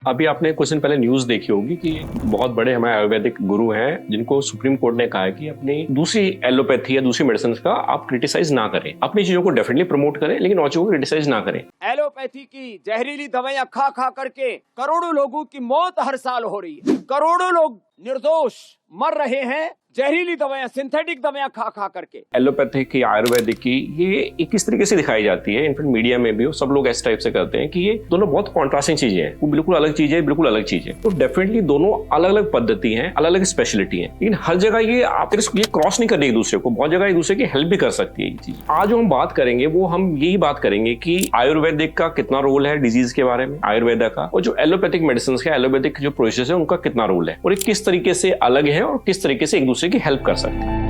अभी आपने कुछ दिन पहले न्यूज देखी होगी कि बहुत बड़े हमारे आयुर्वेदिक गुरु हैं जिनको सुप्रीम कोर्ट ने कहा है कि अपनी दूसरी एलोपैथी या दूसरी मेडिसिन का आप क्रिटिसाइज ना करें, अपनी चीजों को डेफिनेटली प्रमोट करें लेकिन और चीजों को क्रिटिसाइज ना करें। एलोपैथी की जहरीली दवाइयां खा खा करके करोड़ों लोगों की मौत हर साल हो रही है। करोड़ों लोग निर्दोष मर रहे हैं जहरीली दवाइयां, सिंथेटिक दवाइयां खा खा करके। एलोपैथिक की, आयुर्वेदिक की, ये किस तरीके से दिखाई जाती है, इनफैक्ट मीडिया में भी सब लोग इस टाइप से करते हैं कि ये दोनों बहुत कॉन्ट्रास्टिंग चीजें हैं, वो बिल्कुल अलग चीजें हैं, बिल्कुल अलग चीजें। तो डेफिनेटली दोनों अलग अलग पद्धति हैं, अलग अलग स्पेशलिटी हैं, लेकिन हर जगह ये क्रॉस नहीं कर रही एक दूसरे को, बहुत जगह एक दूसरे की हेल्प भी कर सकती है ये चीज। आज जो हम बात करेंगे वो हम यही बात करेंगे कि आयुर्वेदिक का कितना रोल है डिजीज के बारे में, आयुर्वेदा का, और जो एलोपैथिक मेडिसिन का, एलोपैथिक जो प्रोसेस है उनका कितना रोल है और ये किस तरीके से अलग है और किस तरीके से एक दूसरे की हेल्प कर सकते हैं।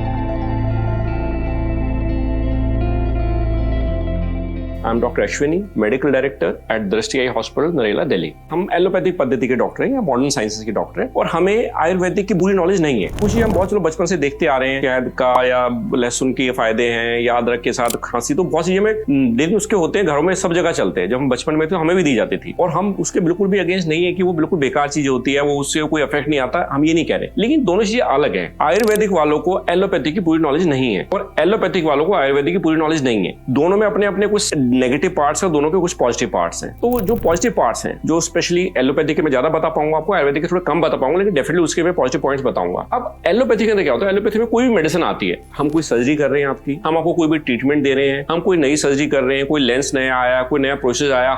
I am doctor Ashwini, medical director at दृष्टि आई हॉस्पिटल, नरेला, दिल्ली। हम एलोपैथिक पद्धति के डॉक्टर हैं या मॉडर्न साइंसेस के डॉक्टर हैं और हमें आयुर्वेदिक की पूरी नॉलेज नहीं है। कुछ ही हम बहुत लोग बचपन से देखते आ रहे हैं, शहद का या लहसुन के फायदे हैं या अदरक के साथ खांसी, तो बहुत चीजें में दिन उसके होते हैं, घरों में सब जगह चलते हैं। जब हम बचपन में थे हमें भी दी जाती थी और हम उसके बिल्कुल भी अगेंस्ट नहीं है कि वो बिल्कुल बेकार चीज होती है, वो उससे कोई इफेक्ट नहीं आता, हम ये नहीं कह रहे, लेकिन दोनों चीजें अलग है। आयुर्वेदिक वालों को एलोपैथी की पूरी नॉलेज नहीं है और एलोपैथिक वालों को आयुर्वेदिक की पूरी नॉलेज नहीं है। दोनों में अपने अपने कुछ नेगेटिव पार्ट्स, दोनों के कुछ पॉजिटिव पार्ट्स हैं। तो जो पॉजिटिव पार्ट्स हैं, जो स्पेशली एलोपैथी के मैं ज्यादा बता पाऊंगा आपको, आयुर्वेदिक के थोड़े कम बता पाऊंगा, लेकिन डेफिनेटली उसके मैं पॉजिटिव पॉइंट्स बताऊंगा। अब एलोपैथी के अंदर क्या होता है, एलोपैथी में कोई भी मेडिसिन आती है, हम कोई सर्जरी कर रहे हैं आपकी, हम आपको कोई भी ट्रीटमेंट दे रहे हैं, हम कोई नई सर्जरी कर रहे हैं, कोई लेंस नया आया, कोई नया प्रोसेस आया,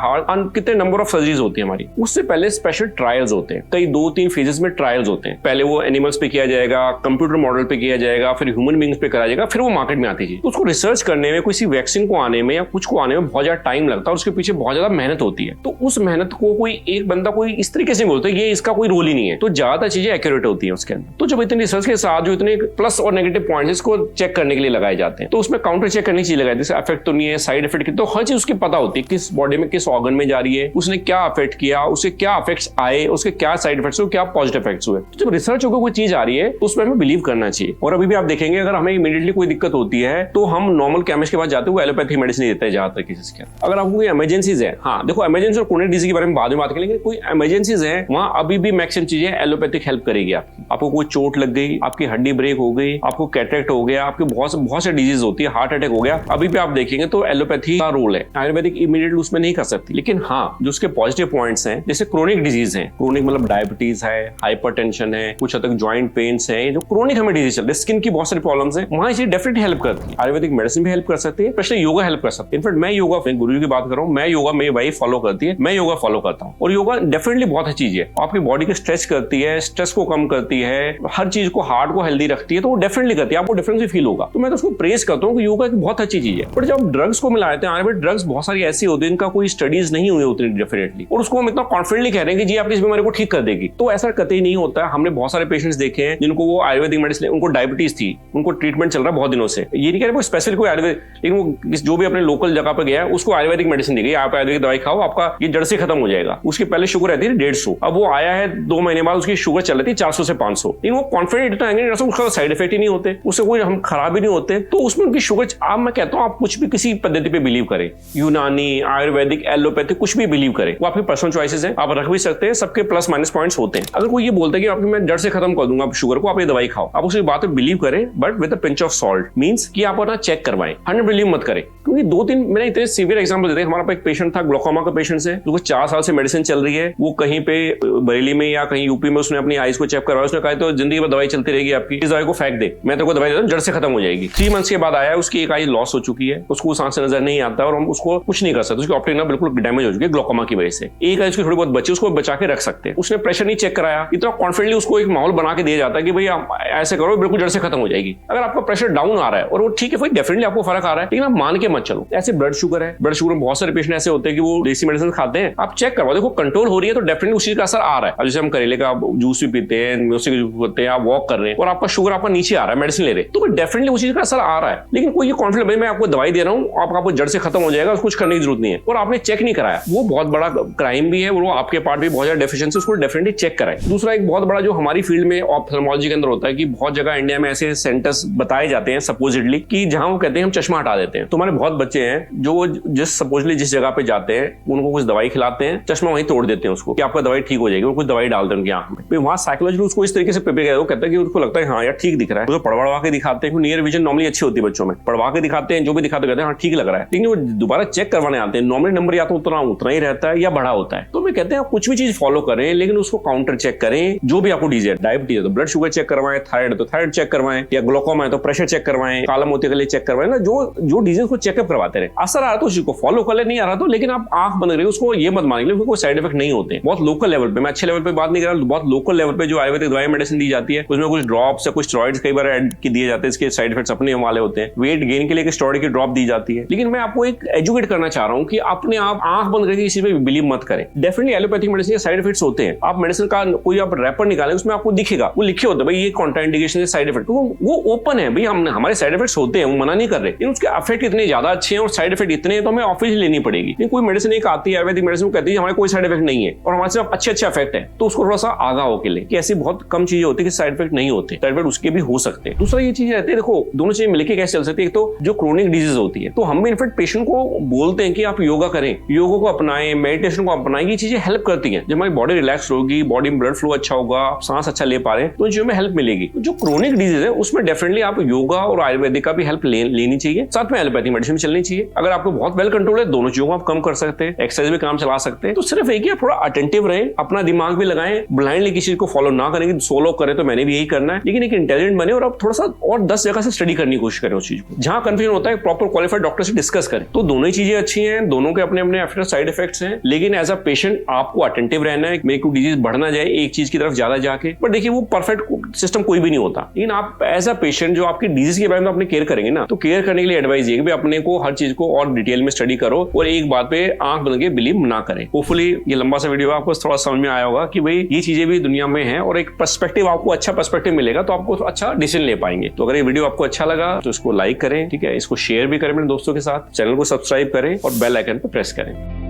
कितने नंबर ऑफ सर्जरीज होती है हमारी, उससे पहले स्पेशल ट्रायल्स होते हैं, कई 2-3 फेजेस में ट्रायल्स होते हैं। पहले वो एनिमल्स पे किया जाएगा, कंप्यूटर मॉडल पे किया जाएगा, फिर ह्यूमन बींग्स पे कराया जाएगा, फिर वो मार्केट में आती है। तो उसको रिसर्च करने में, किसी वैक्सीन को आने में या कुछ को आने में बहुत ज्यादा टाइम लगता है और उसके पीछे बहुत ज्यादा मेहनत होती है। तो उस मेहनत को कोई एक बंदा कोई इस तरीके से बोलता है ये इसका कोई रोल ही नहीं है, तो ज्यादा चीजें एक्यूरेट होती है उसके अंदर। तो जब इतनी रिसर्च के साथ जो इतने प्लस और नेगेटिव पॉइंट्स इसको चेक करने के लिए लगाए जाते हैं, तो उसमें काउंटर चेक करने की चीज लगाई, जैसे इफेक्ट तो नहीं है, साइड इफेक्ट की, तो हर चीज उसकी पता होती है, किस बॉडी में किस ऑर्गन में जा रही है, उसने क्या अफेक्ट किया, उसके क्या इफेक्ट्स आए, उसके क्या साइड इफेक्ट्स हुए, क्या पॉजिटिव इफेक्ट्स हुए। तो जब रिसर्च होकर कोई चीज आ रही है तो उसमें हमें बिलीव करना चाहिए। और अभी भी आप देखेंगे अगर हमें इमीडिएटली कोई दिक्कत होती है तो हम नॉर्मल केमिस्ट के पास जाते हैं, वो एलोपैथिक मेडिसिन देता है ज्यादातर केसेस के। अगर आपको कोई इमरजेंसीज है, हाँ देखो इमरजेंसी और क्रोनिक डिजीज के बारे में बाद में बात करेंगे, कोई इमरजेंसीज है वहां अभी भी मैक्सिमम चीजें एलोपैथिक हेल्प करेगी आपकी। आपको कोई चोट लग गई, आपकी हड्डी ब्रेक हो गई, आपको कैटरेक्ट हो गया, आपके बहुत से डिजीज होती है, हार्ट अटैक हो गया, अभी भी आप देखेंगे तो एलोपैथी का रोल है। आयुर्वेदिक इमीडिएटली उसमें नहीं कर सकती, लेकिन हाँ जो उसके पॉजिटिव पॉइंट्स हैं, जैसे क्रोनिक डिजीज है, क्रोनिक मतलब डायबिटीज है, हाइपरटेंशन है, कुछ हद तक जॉइंट पेन्स है, जो क्रोनिक हमें डिजीज चलते हैं, स्किन की बहुत सारी प्रॉब्लम्स है, वहां ये डेफिनेटली हेल्प करती है। आयुर्वेदिक मेडिसिन भी हेल्प कर सकती है, स्पेशली योगा हेल्प कर सकती है। इनफैक्ट मैं योगा, गुरु की बात कर रहा हूँ, मैं योगा, मेरी वाइफ फॉलो करती है, मैं योगा फॉलो करता हूँ और योगा डेफिनेटली बहुत अच्छी चीज है। आपकी बॉडी को स्ट्रेच करती है, स्ट्रेस को कम करती है, हर चीज को, हार्ट को हेल्दी रखती है, तो वो डेफिनेटली करती है, आपको डिफरेंस फील होगा। तो मैं तो उसको प्रेज करता हूँ कि योगा एक बहुत अच्छी चीज है। बट जब ड्रग्स को मिलाते हैं, आयुर्वेद ड्रग्स बहुत सारी ऐसी होती है इनका कोई स्टडीज नहीं हुई होती डेफिनेटली, और उसको हम इतना कॉन्फिडेंटली कह रहे हैं कि जी आपकी इस बीमारी को ठीक कर देगी, तो ऐसा कतई नहीं होता है। हमने बहुत सारे पेशेंट्स देखे हैं जिनको वो आयुर्वेदिक मेडिसिन, उनको डायबिटीज थी, उनको ट्रीटमेंट चल रहा है बहुत दिनों से, ये नहीं कह रहे वो स्पेशल कोई आयुर्वेद, लेकिन वो जो भी अपने लोकल जगह पर गया उसको आयुर्वेदिक मेडिसिन दी गई, आप आयुर्वेदिक दवाई खाओ, आपका ये जड़ से खत्म हो जाएगा। उसकी पहले शुगर रहती है 150, अब वो आया है 2 महीने बाद उसकी शुगर चल रही थी 400 से 500, लेकिन वो कॉन्फिडेंट इतना है, उसका साइड इफेक्ट ही नहीं होते, उससे कोई हम खराब ही नहीं होते, तो उसमें उनकी शुगर, आप मैं कहता हूँ आप कुछ भी किसी पद्धति पे बिलीव करें, यूनानी, आयुर्वेदिक, एलोपैथिक, कुछ भी बिलीव करें, वो आपकी पर्सनल चॉइसेस हैं, आप रख भी सकते हैं, सबके प्लस माइनस पॉइंट्स होते हैं। अगर कोई ये बोलता है कि आपकी मैं जड़ से खत्म कर दूंगा शुगर को, आप ये दवाई खाओ, आप उसकी बात पे बिलीव करें, but with a pinch of salt, means कि आप अपना चेक करवाएं, 100 बिलीव मत करें, क्योंकि 2-3 मैंने इतने सीवियर एग्जांपल देते हैं। हमारा एक पेशेंट था, ग्लोकोमा का पेशेंट है, जो 4 साल से मेडिसिन चल रही है, वो कहीं पे बरेली में या कहीं यूपी में उसने अपनी आईज को चेक करवाया, उसने कहा तो जिंदगी भर दवाई चलती रहेगी आपकी, इस दवाई को फेंक दे, मैं तेरे को दवाई देता हूं, जड़ से खत्म हो जाएगी। 3 मंथ्स के बाद आया, उसकी एक आई लॉस हो चुकी है, उसको सांस से नजर नहीं आता और हम उसको कुछ नहीं कर सकते, उसकी ऑप्टिक नर्व बिल्कुल डैमेज हो चुकी है ग्लोकोमा की वजह से। एक आई उसकी थोड़ी बहुत बची, उसको बचा के रख सकते हैं। उसने प्रेशर नहीं चेक कराया, इतना कॉन्फिडेंटली उसको एक माहौल बना के दिया जाता है कि भाई आप ऐसे करो बिल्कुल जड़ से खत्म हो जाएगी। अगर आपका प्रेशर डाउन आ रहा है और वो ठीक है, भाई डेफिनेटली आपको फर्क आ रहा है, लेकिन आप मान के मत चलो। ऐसे ब्लड शुगर है, ब्लड शुगर में बहुत सारे पेशेंट ऐसे होते हैं कि वो देसी मेडिसिन खाते हैं, आप चेक करवाओ, देखो कंट्रोल हो रही है तो डेफिनेटली उस चीज का असर आ रहा है। अब जैसे हम करेले का जूस भी पीते हैं, म्यूसी का जूस पीते हैं, आप वॉक कर रहे हैं और आपका शुगर आपका नीचे आ रहा है, मेडिसिन ले रहे हैं, तो डेफिनेटली उस चीज का असर आ रहा है। लेकिन कोई ये कॉन्फिडेंस, भाई मैं आपको दवाई दे रहा हूँ, आपको जड़ से खत्म हो जाएगा, कुछ करने की जरूरत नहीं है, और आपने चेक नहीं कराया, वो बहुत बड़ा क्राइम भी है, वो आपके पार्ट भी बहुत ज्यादा डेफिशिएंसी, उसको डेफिनेटली चेक कराएं। दूसरा एक बहुत बड़ा जो हमारी फील्ड में ऑप्थेल्मोलॉजी के अंदर होता है कि बहुत जगह इंडिया में ऐसे सेंटर्स बताए जाते हैं सपोजिटली कि जहां वो कहते हैं हम चश्मा हटा देते हैं। तो हमारे बहुत बच्चे हैं जो वो जिस सपोजली जिस जगह पे जाते हैं उनको कुछ दवाई खिलाते हैं, चश्मा वहीं तोड़ देते हैं उसको कि आपका दवाई ठीक हो जाएगी, और कुछ दवाई डालते हैं उनकी आंख में। वहाँ साइकोलॉजी उसको इस तरीके से प्रिपेयर किया, वो कहता है कि उनको लगता है हाँ यार ठीक दिख रहा है, तो पढ़वा के दिखाते हैं। नियर विजन नॉर्मली अच्छी होती है बच्चों में, पढ़वा के दिखाते हैं, जो भी दिखाते कहते हैं हाँ ठीक लग रहा है, लेकिन वो दोबारा चेक करवाने आते हैं, नॉर्मली नंबर या तो उतना ही रहता है या बढ़ा होता है। तो मैं कहते हैं आप कुछ भी चीज फॉलो करें, लेकिन उसको काउंटर चेक करें। जो भी आपको डिजीज है, डायबिटीज है तो ब्लड शुगर चेक करवाएं, थायराइड तो थायराइड चेक करवाएं, या ग्लोकोमा है तो प्रेशर चेक करवाएं, काला मोतिया के लिए चेक करवाएं ना, जो डिजीज को चेकअप करवाते रहे। असर आ रहा तो उसको फॉलो कर ले, नहीं आ रहा तो लेकिन आप आंख बंद करिए, उसको ये मत मानिए कोई साइड इफेक्ट नहीं होते। बहुत लोकल लेवल पे, मैं अच्छे लेवल पे बात नहीं कर रहा, बहुत लोकल लेवल पे जो आयुर्वेदिक दवाई मेडिसिन दी जाती है उसमें कुछ ड्रॉप्स या कुछ स्टेरॉइड्स कई बार ऐड की दिए जाते हैं, इसके साइड इफेक्ट्स अपने वाले होते हैं। वेट गेन के लिए एक स्टेरॉइड की ड्रॉप दी जाती है, लेकिन मैं आपको एक एजुकेट करना चाह रहा हूं कि अपने आप आंख बंद करके किसी पे बिलीव मत करें। डेफिनेटली एलोपैथिक मेडिसिन के साइड इफेक्ट्स होते हैं। आप मेडिसिन का कोई आप रैपर निकालें, उसमें आपको दिखेगा, वो लिखे होते हैं भाई ये कॉन्ट्राइंडिकेशन साइड इफेक्ट, वो ओपन है भाई, हम हमारे साइड इफेक्ट्स होते हैं, वो मना नहीं कर रहे, लेकिन उसके इफेक्ट इतने ज्यादा अच्छे हैं और साइड इफेक्ट इतने हैं तो हमें ऑफिस लेनी पड़ेगी। लेकिन कोई मेडिसिन एक आती है आयुर्वेदिक मेडिसिन कहती है हमारे कोई साइड इफेक्ट नहीं है और हमारे सिर्फ अच्छे इफेक्ट है, तो उसको थोड़ा सा आगा होकर ले कि ऐसी बहुत कम चीजें होती है कि साइड इफेक्ट नहीं होते, साइड इफेक्ट उसके भी हो सकते हैं। दूसरा ये चीज रहती है, देखो दोनों चीजें मिलकर कैसे चल सकती है। एक तो जो क्रोनिक डिजीज होती है, तो हम इनफेक्ट पेशेंट को बोलते हैं कि आप योगा करें, योगा को अपनाएं, मेडिटेशन को अपनाएं, ये चीजें हेल्प करती हैं। जब हमारी बॉडी रिलैक्स होगी, बॉडी में ब्लड फ्लो अच्छा होगा, सांस अच्छा ले पा रहे हैं, तो इन चीजों में हेल्प मिलेगी। जो क्रोनिक डिजीज है उसमें डेफिनेटली आप योगा और आयुर्वेदिक का भी हेल्प लेनी चाहिए, साथ में एलोपैथिक मेडिसिन चलनी चाहिए। अगर आपको बहुत वेल कंट्रोल है, दोनों चीजों को आप कम कर सकते हैं, एक्सरसाइज भी काम चला सकते हैं। तो सिर्फ एक ही आप थोड़ा अटेंटिव रहें, अपना दिमाग भी लगाएं, ब्लाइंडली किसी को फॉलो ना करें, सोलो करें तो मैंने भी यही करना है, लेकिन एक इंटेलिजेंट बने और आप थोड़ा सा और 10 जगह से स्टडी करने की कोशिश करें उस चीज को। जहां कंफ्यूजन होता है प्रॉपर क्वालिफाइड डॉक्टर से डिस्कस करें। तो दोनों ही चीजें अच्छी हैं, दोनों के अपने अपने आफ्टर साइड इफेक्ट्स हैं, लेकिन एज अ पेशेंट आपको अटेंटिव रहना है, मेरे को डिजीज बढ़ ना जाए एक चीज की तरफ ज्यादा जाके। पर देखिए वो परफेक्ट सिस्टम कोई भी नहीं होता, लेकिन आप एज अ पेशेंट जो आपकी डिजीज के बारे में अपने केयर करेंगे ना, तो केयर करने के लिए एडवाइस ये कि अपने को हर चीज को और डिटेल में स्टडी करो और एक बात पे आंख बंद के बिलीव ना करें। होपफुली ये लंबा सा वीडियो आपको थोड़ा समझ में आया होगा कि भाई ये चीजें भी दुनिया में हैं और एक पर्सपेक्टिव आपको अच्छा पर्सपेक्टिव मिलेगा तो आपको अच्छा डिसीजन ले पाएंगे। तो अगर ये वीडियो आपको अच्छा लगा तो इसको लाइक करें, ठीक है, इसको शेयर भी करें अपने दोस्तों के साथ, चैनल को सब्सक्राइब करें और बेल आइकन पर प्रेस करें।